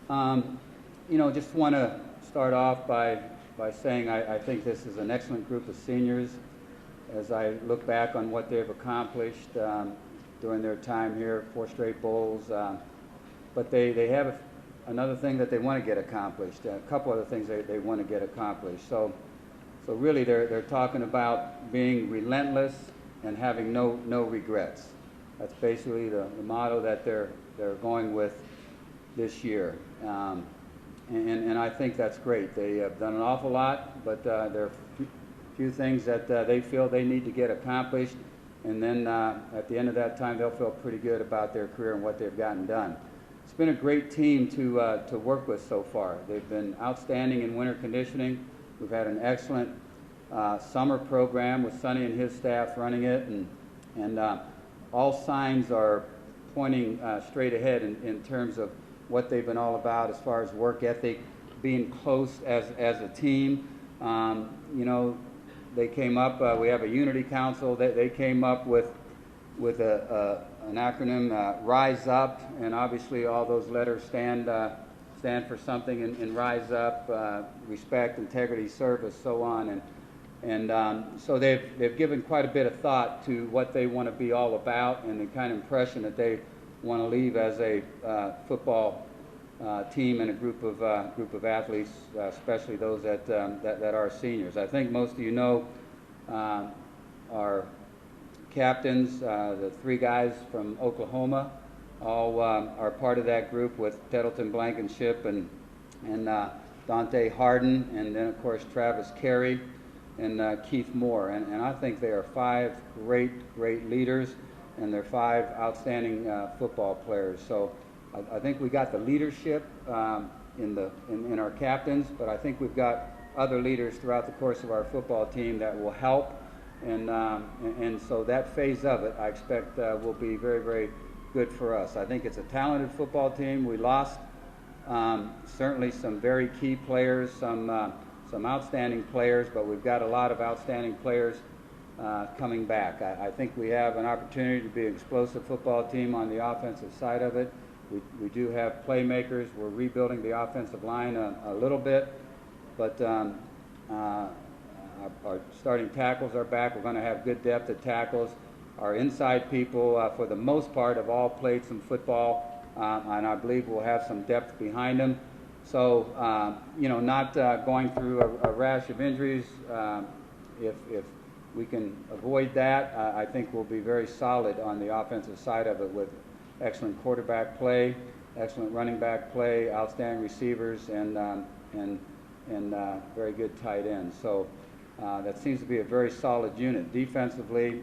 You know, just want to start off by saying I think this is an excellent group of seniors. As I look back on what they've accomplished during their time here, 4 straight bowls, but they have another thing that they want to get accomplished, a couple other things they want to get accomplished. So really they're talking about being relentless and having no regrets. That's basically the motto that they're going with this year. And I think that's great. They have done an awful lot, but there are few things that they feel they need to get accomplished, and then at the end of that time they'll feel pretty good about their career and what they've gotten done. It's been a great team to work with so far. They've been outstanding in winter conditioning. We've had an excellent summer program with Sonny and his staff running it, and all signs are pointing straight ahead in terms of what they've been all about as far as work ethic, being close as a team. You know, they came up, we have a unity council, they came up with an acronym, Rise Up, and obviously all those letters stand for something in Rise Up, respect, integrity, service, so on. And so they've given quite a bit of thought to what they want to be all about and the kind of impression that they want to leave as a football team and a group of athletes, especially those that are seniors. I think most of you know our captains, the 3 guys from Oklahoma, all are part of that group with Tettleton Blankenship and Dante Harden, and then of course Travis Carey and Keith Moore. And I think they are 5 great leaders, and they're 5 outstanding football players. So I think we got the leadership in our captains, but I think we've got other leaders throughout the course of our football team that will help, and so that phase of it I expect will be very good for us. I think it's a talented football team. We lost certainly some very key players, some outstanding players, but we've got a lot of outstanding players coming back. I think we have an opportunity to be an explosive football team on the offensive side of it. We do have playmakers. We're rebuilding the offensive line a little bit, but our starting tackles are back. We're going to have good depth at tackles. Our inside people, for the most part, have all played some football, and I believe we'll have some depth behind them. So, you know, not going through a rash of injuries. If we can avoid that, I think we'll be very solid on the offensive side of it with excellent quarterback play, excellent running back play, outstanding receivers, and very good tight ends. So that seems to be a very solid unit. Defensively,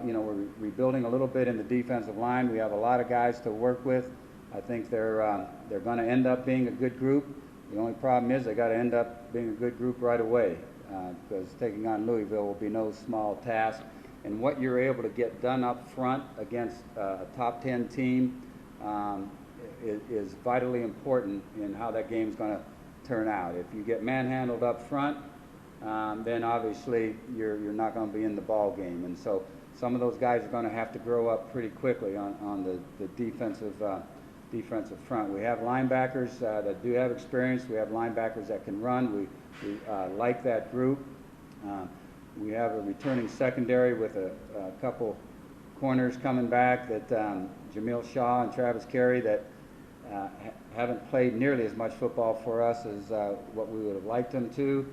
you know, we're rebuilding a little bit in the defensive line. We have a lot of guys to work with. I think they're going to end up being a good group. The only problem is they got to end up being a good group right away, because taking on Louisville will be no small task. And what you're able to get done up front against a top 10 team is vitally important in how that game's going to turn out. If you get manhandled up front, then obviously you're not going to be in the ball game. And so some of those guys are going to have to grow up pretty quickly on the defensive front. We have linebackers that do have experience. We have linebackers that can run. We like that group. We have a returning secondary with a couple corners coming back, that Jamil Shaw and Travis Carey, that haven't played nearly as much football for us as what we would have liked them to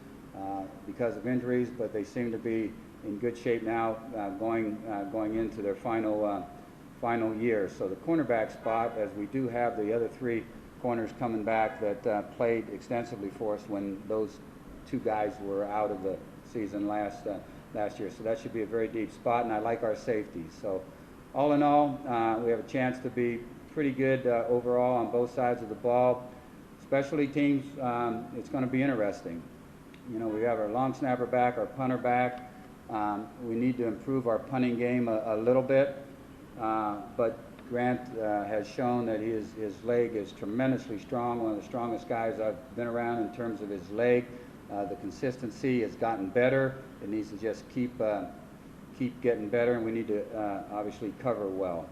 because of injuries, but they seem to be in good shape now going into their final year. So the cornerback spot, as we do have the other 3 corners coming back that played extensively for us when those 2 guys were out of the season last year. So that should be a very deep spot, and I like our safeties. So all in all, we have a chance to be pretty good overall on both sides of the ball. Specialty teams, it's going to be interesting. You know, we have our long snapper back, our punter back. We need to improve our punting game a little bit, but Grant has shown that his leg is tremendously strong, one of the strongest guys I've been around in terms of his leg. The consistency has gotten better. It needs to just keep getting better, and we need to obviously cover well.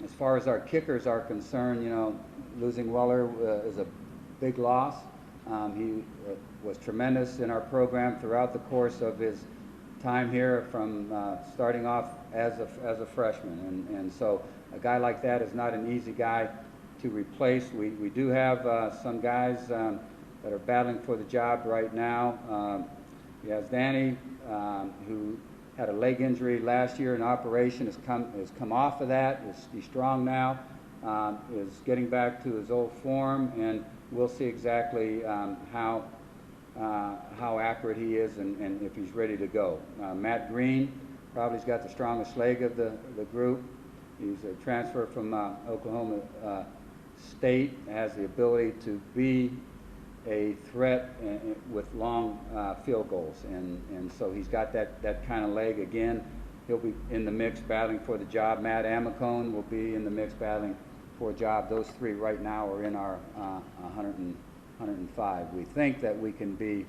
As far as our kickers are concerned, losing Weller is a big loss. He was tremendous in our program throughout the course of his time here, from starting off as a freshman. And so a guy like that is not an easy guy to replace. We do have some guys that are battling for the job right now. He has Danny, who had a leg injury last year in operation, has come off of that, he's strong now, is getting back to his old form, and we'll see exactly how accurate he is and if he's ready to go. Matt Green probably has got the strongest leg of the group. He's a transfer from Oklahoma State, has the ability to be a threat with long field goals, and so he's got that kind of leg. Again, he'll be in the mix battling for the job. Matt Amicone will be in the mix battling for a job. Those three right now are in our 105. We think that we can be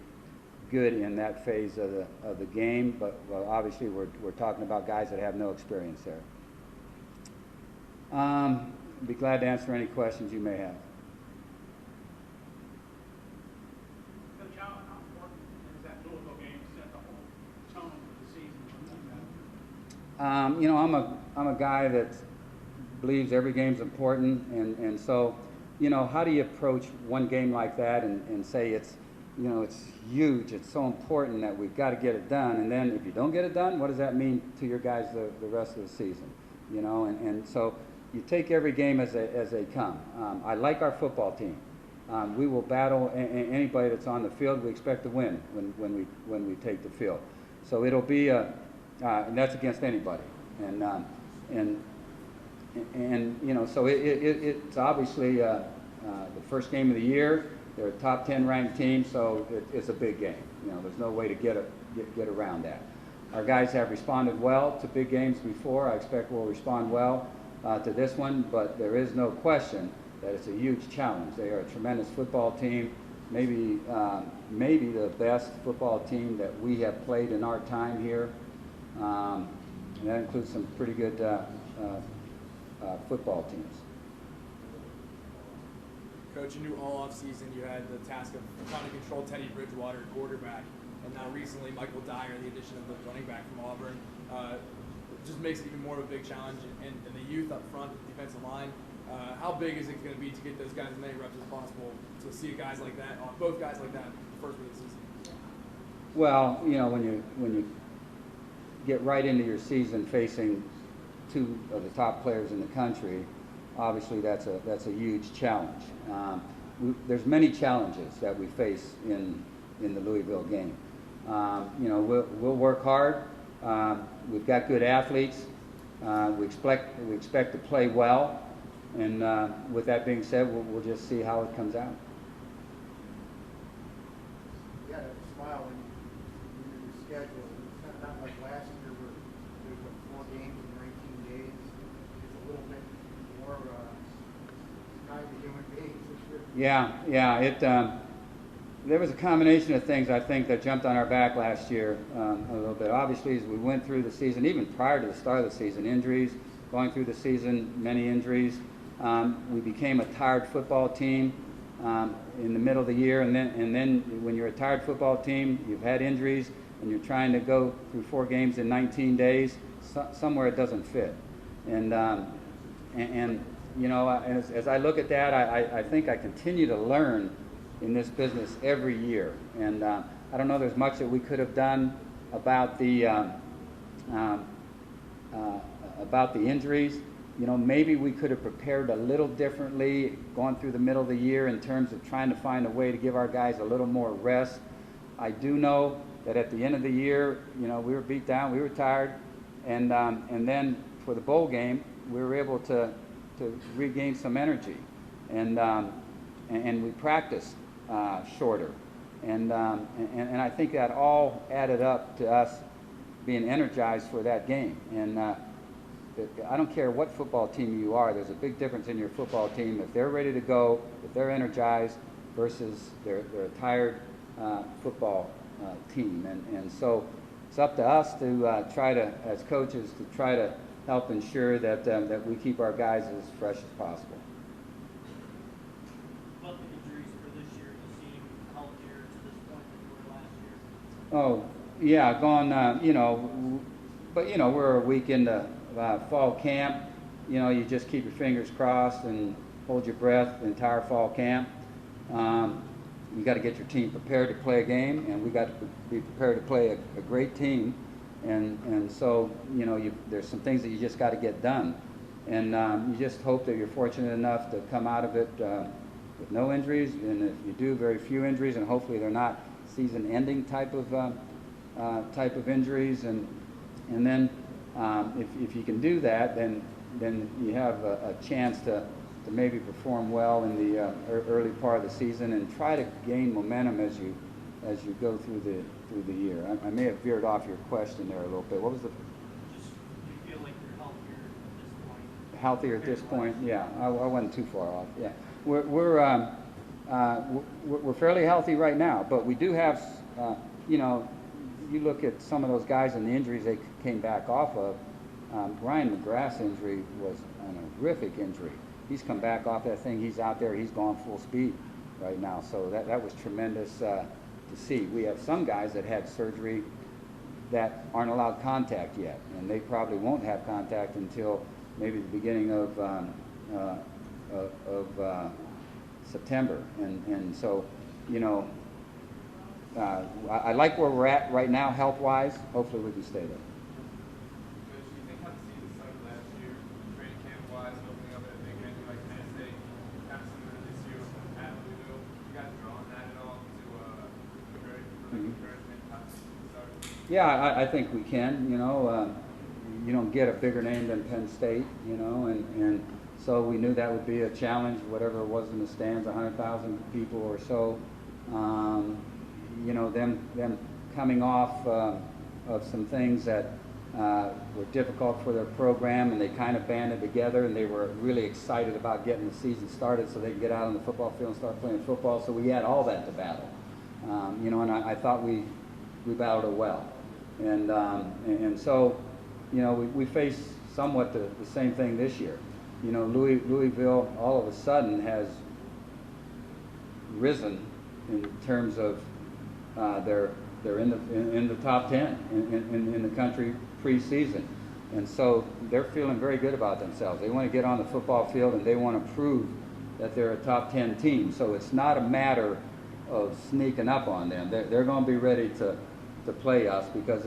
good in that phase of the game, but obviously we're talking about guys that have no experience there. Be glad to answer any questions you may have. I'm a guy that believes every game's important, and so, how do you approach one game like that and say it's huge, it's so important that we've got to get it done, and then if you don't get it done, what does that mean to your guys the rest of the season? And so you take every game as they come. I like our football team. We will battle anybody that's on the field. We expect to win when we take the field. So it'll be and that's against anybody. So it's obviously the first game of the year. They're a top 10 ranked team, so it's a big game. There's no way to get around that. Our guys have responded well to big games before. I expect we'll respond well to this one, but there is no question that it's a huge challenge. They are a tremendous football team, maybe the best football team that we have played in our time here. And that includes some pretty good football teams. Coach, you knew all offseason you had the task of trying to control Teddy Bridgewater, quarterback, and now recently Michael Dyer, the addition of the running back from Auburn, just makes it even more of a big challenge. And the youth up front, the defensive line, how big is it going to be to get those guys as many reps as possible to see guys like that, both guys like that, first week of the season? Well, when you get right into your season facing two of the top players in the country, obviously that's a huge challenge. There's many challenges that we face in the Louisville game. We'll work hard. We've got good athletes. We expect to play well, and with that being said, we'll just see how it comes out. You got to smile when you do the schedule. It's kind of not like last year where there's 4 games in 19 days. It's a little bit more kind to human beings this year. Yeah. There was a combination of things, I think, that jumped on our back last year a little bit. Obviously, as we went through the season, even prior to the start of the season, injuries, going through the season, many injuries. We became a tired football team in the middle of the year, and then when you're a tired football team, you've had injuries, and you're trying to go through 4 games in 19 days, somewhere it doesn't fit. And as I look at that, I think I continue to learn in this business every year, and I don't know there's much that we could have done about the injuries. Maybe we could have prepared a little differently, gone through the middle of the year in terms of trying to find a way to give our guys a little more rest. I do know that at the end of the year, we were beat down, we were tired, and then for the bowl game, we were able to regain some energy, and we practiced shorter, and I think that all added up to us being energized for that game. And I don't care what football team you are, there's a big difference in your football team if they're ready to go, if they're energized, versus they're a tired football team. And so it's up to us to try to, as coaches, to try to help ensure that that we keep our guys as fresh as possible. About the injuries for this year, you seem healthier to this point than you were last year? Oh, yeah, gone, you know, but, you know, we're a week into fall camp. You know, you just keep your fingers crossed and hold your breath the entire fall camp. You got to get your team prepared to play a game, and we got to be prepared to play a great team. And so, you know, there's some things that you just got to get done. And you just hope that you're fortunate enough to come out of it with no injuries, and if you do, very few injuries, and hopefully they're not season-ending type of injuries. And then if you can do that, then you have a chance to maybe perform well in the early part of the season and try to gain momentum as you go through the year. I may have veered off your question there a little bit. What was the? Just you feel like you're healthier at this point? Healthier at this point? Yeah, I wasn't too far off. Yeah, we're fairly healthy right now, but we do have, you know, you look at some of those guys and the injuries they came back off of. Brian McGrath's injury was an horrific injury. He's come back off that thing. He's out there. He's gone full speed right now. So that was tremendous to see. We have some guys that had surgery that aren't allowed contact yet, and they probably won't have contact until maybe the beginning of September. And so, you know, I like where we're at right now, health-wise. Hopefully we can stay there. Coach, do you think how the season started last year, training camp-wise, opening up at a big venue like Penn State, kind of similar to this year with what happened to do? You guys draw on that at all to prepare for the encouragement how the season started? Yeah, I think we can. You know, you don't get a bigger name than Penn State, you know, and so we knew that would be a challenge, whatever it was in the stands, 100,000 people or so. You know, them coming off of some things that were difficult for their program, and they kind of banded together, and they were really excited about getting the season started so they could get out on the football field and start playing football. So we had all that to battle. You know, and I thought we battled it well. And so, you know, we faced somewhat the same thing this year. You know, Louisville all of a sudden has risen in terms of they're in the top 10 in the country preseason, and so they're feeling very good about themselves. They want to get on the football field and they want to prove that they're a top 10 team. So it's not a matter of sneaking up on them. They're going to be ready to play us because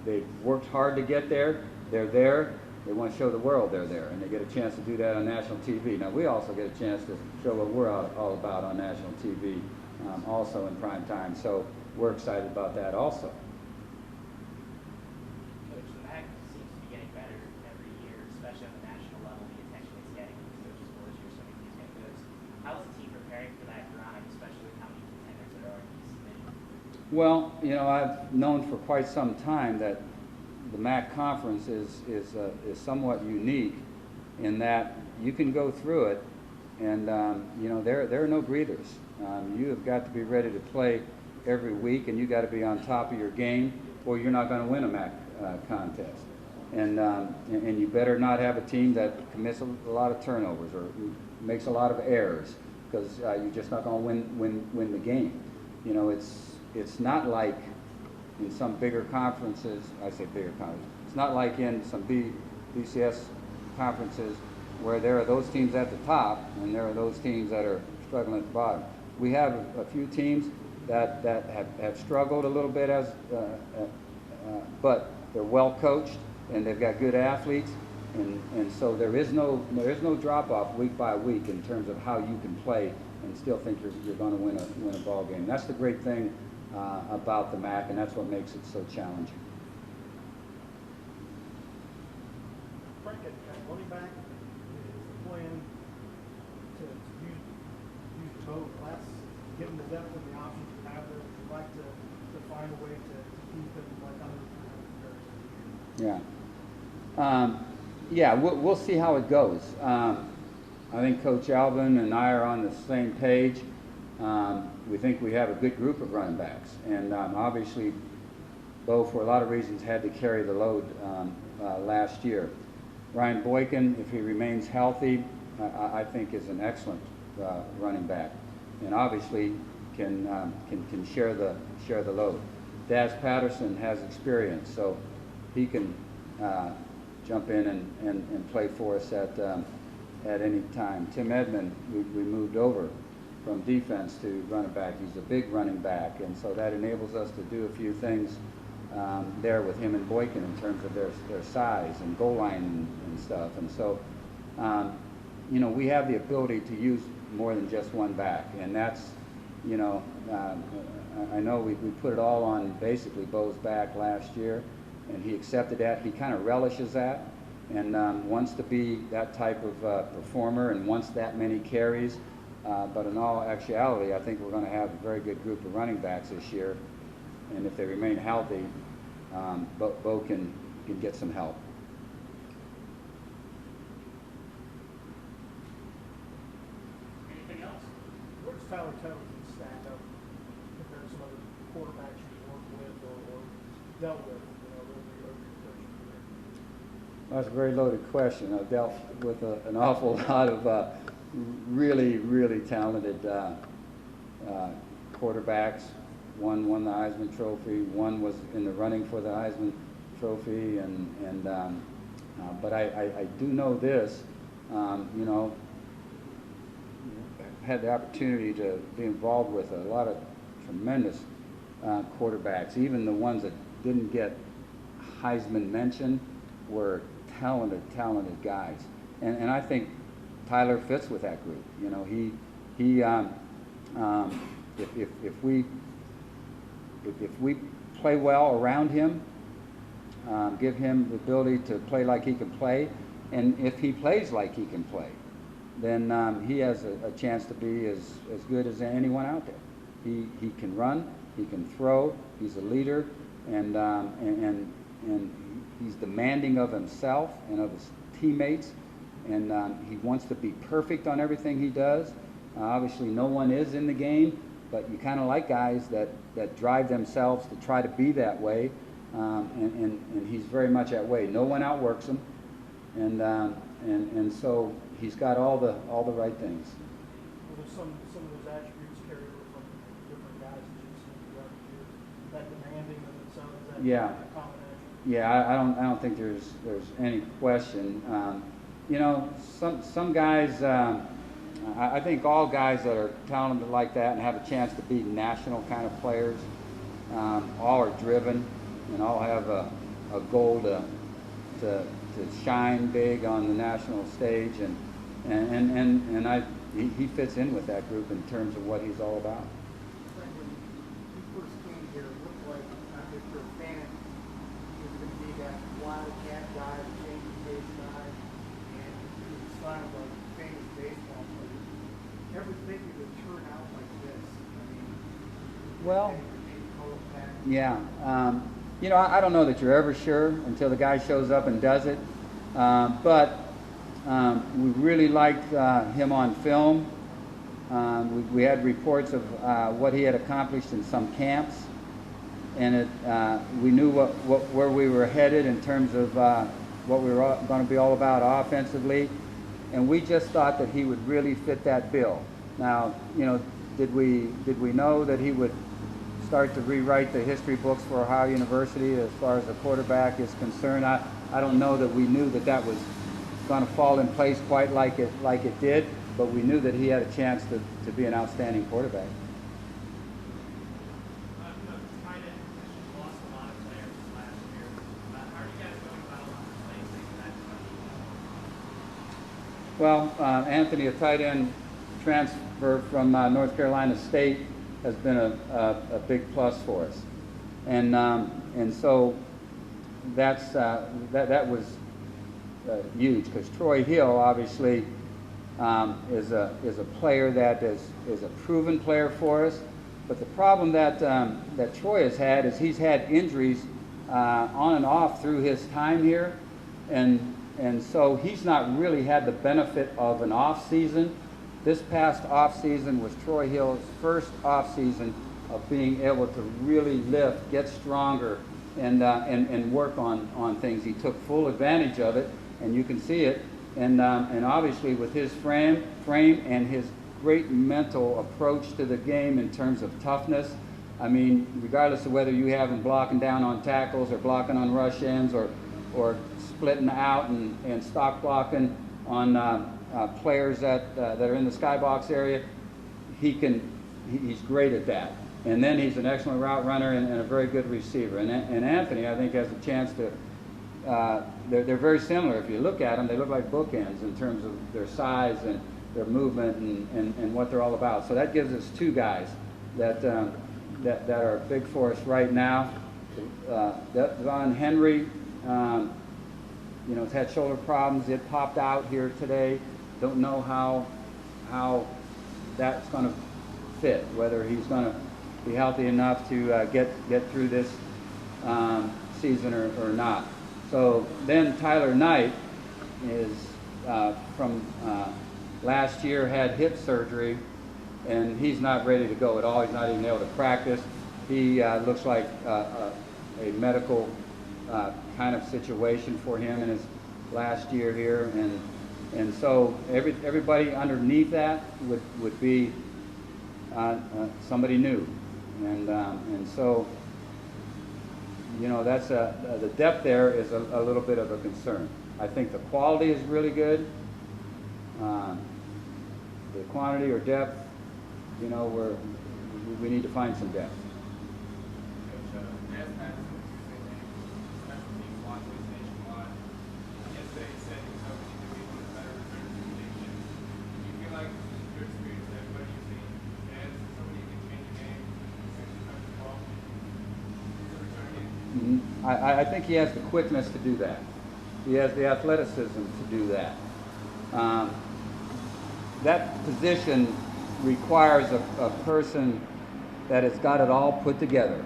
they've worked hard to get there. They're there. They want to show the world they're there, and they get a chance to do that on national TV. Now, we also get a chance to show what we're all about on national TV, also in prime time. So we're excited about that also. Coach, the MAC seems to be getting better every year, especially on the national level. The attention it's getting from coaches will this year, so many teams get good. How is the team preparing for that grind, especially with how many contenders there are in each division? Well, you know, I've known for quite some time that the MAC conference is somewhat unique in that you can go through it, and you know, there are no breathers. You have got to be ready to play every week, and you got to be on top of your game, or you're not going to win a MAC contest. And you better not have a team that commits a lot of turnovers or makes a lot of errors, because you're just not going to win the game. You know, it's not like in some bigger conferences. I say bigger conferences. It's not like in some BCS conferences where there are those teams at the top and there are those teams that are struggling at the bottom. We have a few teams that have struggled a little bit but they're well coached and they've got good athletes, and so there is no drop off week by week in terms of how you can play and still think you're going to win a ball game. That's the great thing about the MAC, and that's what makes it so challenging. Frank, at running back, is the plan to use both class, given the depth of the options you have there? Would you like to find a way to keep them like other? Yeah, we'll see how it goes. I think Coach Alvin and I are on the same page. We think we have a good group of running backs, and obviously Bo, for a lot of reasons, had to carry the load last year. Ryan Boykin, if he remains healthy, I think is an excellent running back, and obviously can share the load. Daz Patterson has experience, so he can jump in and play for us at any time. Tim Edmond, we moved over from defense to running back. He's a big running back, and so that enables us to do a few things there with him and Boykin in terms of their size and goal line and stuff. And so, you know, we have the ability to use more than just one back, and that's, you know, I know we put it all on basically Bo's back last year, and he accepted that. He kind of relishes that and wants to be that type of performer and wants that many carries. But in all actuality, I think we're going to have a very good group of running backs this year, and if they remain healthy, Bo can get some help. Anything else? Where does Tyler Covington stack up compared to some other quarterbacks you've worked with or dealt with, you know, over your coaching career? That's a very loaded question. I've dealt with an awful lot of really, really talented quarterbacks. One won the Heisman Trophy. One was in the running for the Heisman Trophy. But I do know this. You know, had the opportunity to be involved with a lot of tremendous quarterbacks. Even the ones that didn't get Heisman mention were talented guys. And I think Tyler fits with that group. You know, if we play well around him, give him the ability to play like he can play, and if he plays like he can play, then he has a chance to be as good as anyone out there. He can run, he can throw, he's a leader, and he's demanding of himself and of his teammates, and he wants to be perfect on everything he does. Obviously, no one is in the game, but you kind of like guys that drive themselves to try to be that way, and he's very much that way. No one outworks him, and so he's got all the right things. Well, there's some of those attributes carry over from different guys that you've seen throughout the years. That demanding of themselves, that Yeah. common attribute. Yeah, I don't think there's any question. You know, some guys. I think all guys that are talented like that and have a chance to be national kind of players, all are driven and all have a goal to shine big on the national stage, and he fits in with that group in terms of what he's all about. When you first came here, it looked like, if you're a fan, he was going to be that wildcat guy, the changing pace guy, and he was styled like a famous baseball player. Never think it would turn out like this. I mean, Well, total pack. yeah. You know, I don't know that you're ever sure until the guy shows up and does it. But we really liked him on film. We had reports of what he had accomplished in some camps, and we knew where we were headed in terms of what we were going to be all about offensively, and we just thought that he would really fit that bill. Now, you know, did we know that he would start to rewrite the history books for Ohio University as far as the quarterback is concerned? I don't know that we knew that was going to fall in place quite like it did, but we knew that he had a chance to be an outstanding quarterback. Tight end position lost a lot of players last year. How are you guys going about replacing that? Well, Anthony, a tight end transfer from North Carolina State, has been a big plus for us, and so that was huge, because Troy Hill obviously is a player that is a proven player for us, but the problem that Troy has had is he's had injuries on and off through his time here, and so he's not really had the benefit of an off season. This past off season was Troy Hill's first off season of being able to really lift, get stronger, and work on things. He took full advantage of it, and you can see it. And obviously with his frame and his great mental approach to the game in terms of toughness. I mean, regardless of whether you have him blocking down on tackles or blocking on rush ends or splitting out and stock blocking on players that are in the skybox area, he's great at that. And then he's an excellent route runner and a very good receiver. And Anthony, I think, has a chance to. They're very similar. If you look at them, they look like bookends in terms of their size and their movement and what they're all about. So that gives us two guys that are big for us right now. Von Henry, has had shoulder problems. It popped out here today. Don't know how that's going to fit. Whether he's going to be healthy enough to get through this season or not. So then Tyler Knight is from last year, had hip surgery, and he's not ready to go at all. He's not even able to practice. He looks like a medical kind of situation for him in his last year here, and so everybody underneath that would be somebody new, and so that's the depth there is a little bit of a concern. I think the quality is really good. The quantity or depth, we need to find some depth. Coach, Jazz Patterson was special teams watches nationwide. Yesterday he said he was hoping he could be one of the better returners in the nation. Do you feel like your experience there, what you've seen, Jazz is somebody who can change the game, especially touch the ball, as a return game? I think he has the quickness to do that. He has the athleticism to do that. That position requires a person that has got it all put together.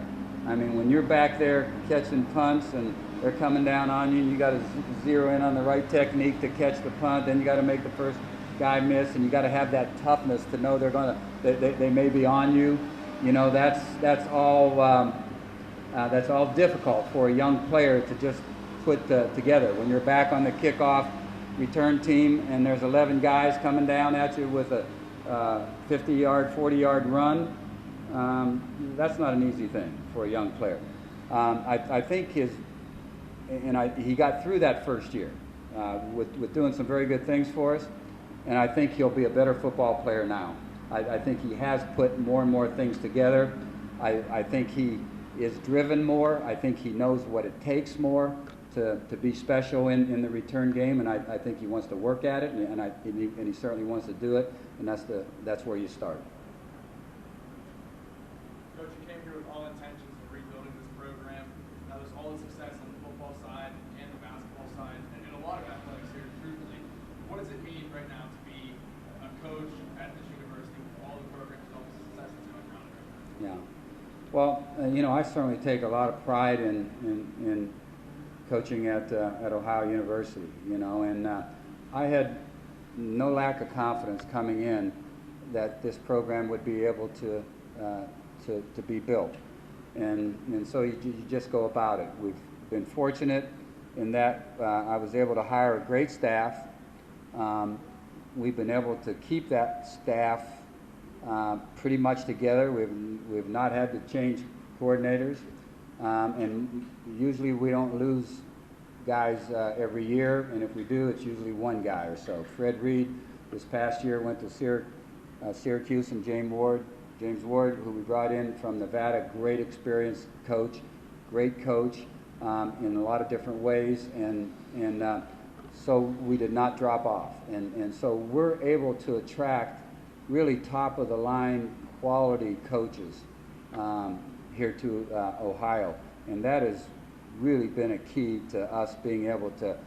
I mean, when you're back there catching punts and they're coming down on you, you got to zero in on the right technique to catch the punt. Then you got to make the first guy miss, and you got to have that toughness to know they may be on you. That's all difficult for a young player to just put together. When you're back on the kickoff return team and there's 11 guys coming down at you with a 50-yard, 40-yard run, that's not an easy thing for a young player. I think he got through that first year with doing some very good things for us, and I think he'll be a better football player now. I think he has put more and more things together. I think he is driven more. I think he knows what it takes more to be special in the return game, and I think he wants to work at it, and he certainly wants to do it, and that's where you start. Coach, you came here with all intentions of rebuilding this program. Now there's all the success on the football side and the basketball side, and a lot of athletics here, truthfully. What does it mean right now to be a coach at this university with all the programs and all the success that's going around right now? Yeah. Well, I certainly take a lot of pride in coaching at Ohio University, and I had no lack of confidence coming in that this program would be able to be built, and so you just go about it. We've been fortunate in that I was able to hire a great staff. We've been able to keep that staff pretty much together. We've not had to change coordinators, and usually we don't lose guys every year, and if we do, it's usually one guy or so. Fred Reed this past year went to Syracuse, and James Ward, who we brought in from Nevada, great experienced coach, great coach in a lot of different ways, and so we did not drop off, and so we're able to attract really top of the line quality coaches here to Ohio, and that has really been a key to us being able to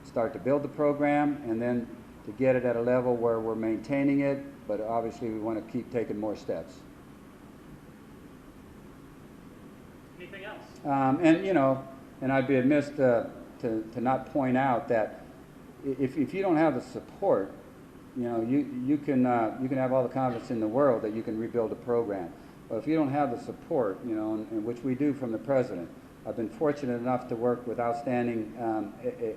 start to build the program and then to get it at a level where we're maintaining it, but obviously we want to keep taking more steps. Anything else? And I'd be amiss to not point out that if you don't have the support, you can have all the confidence in the world that you can rebuild a program. But if you don't have the support, and which we do from the president, I've been fortunate enough to work with outstanding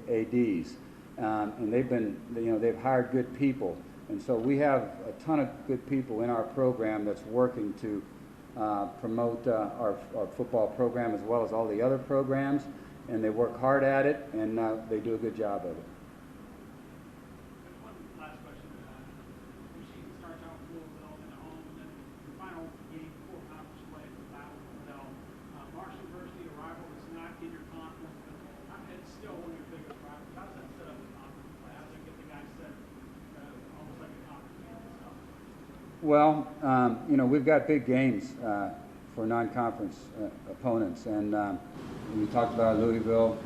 ADs, and they've been, they've hired good people, and so we have a ton of good people in our program that's working to promote our football program as well as all the other programs, and they work hard at it, and they do a good job of it. One last question. Your season starts out with Louisville and at home, and then your final game before conference play is the battle with Louisville. Marshall University, a rival that's not in your conference, but it's still one of your biggest rivals. How does that set up the conference play? How does it get the guys set almost like a conference game and stuff? Well, we've got big games for non-conference opponents, and we talked about Louisville.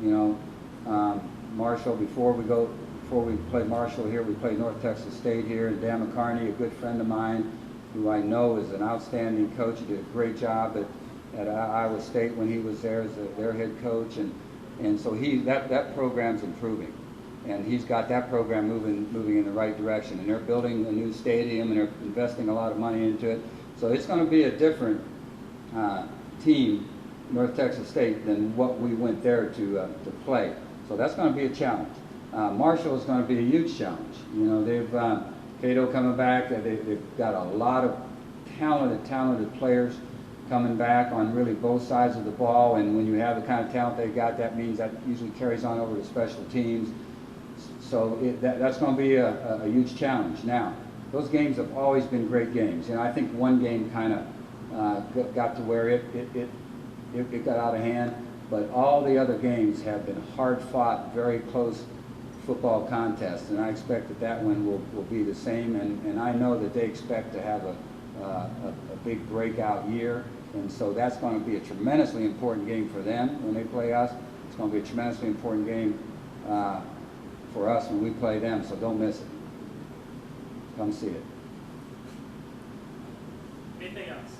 Marshall. Before we played Marshall here, we played North Texas State here, and Dan McCarney, a good friend of mine, who I know is an outstanding coach. He did a great job at Iowa State when he was there as their head coach, and so that program's improving. And he's got that program moving in the right direction. And they're building a new stadium, and they're investing a lot of money into it. So it's going to be a different team, North Texas State, than what we went there to play. So that's going to be a challenge. Marshall is going to be a huge challenge. They've Cato coming back. They've got a lot of talented players coming back on really both sides of the ball. And when you have the kind of talent they got, that means that usually carries on over to special teams. So that's going to be a huge challenge. Now, those games have always been great games. I think one game kind of got to where it got out of hand, but all the other games have been hard-fought, very close football contests, and I expect that one will be the same. And I know that they expect to have a big breakout year, and so that's going to be a tremendously important game for them when they play us. It's going to be a tremendously important game for us when we play them, so don't miss it. Come see it. Anything else?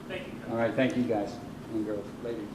Thank you. All right, thank you guys and girls, ladies.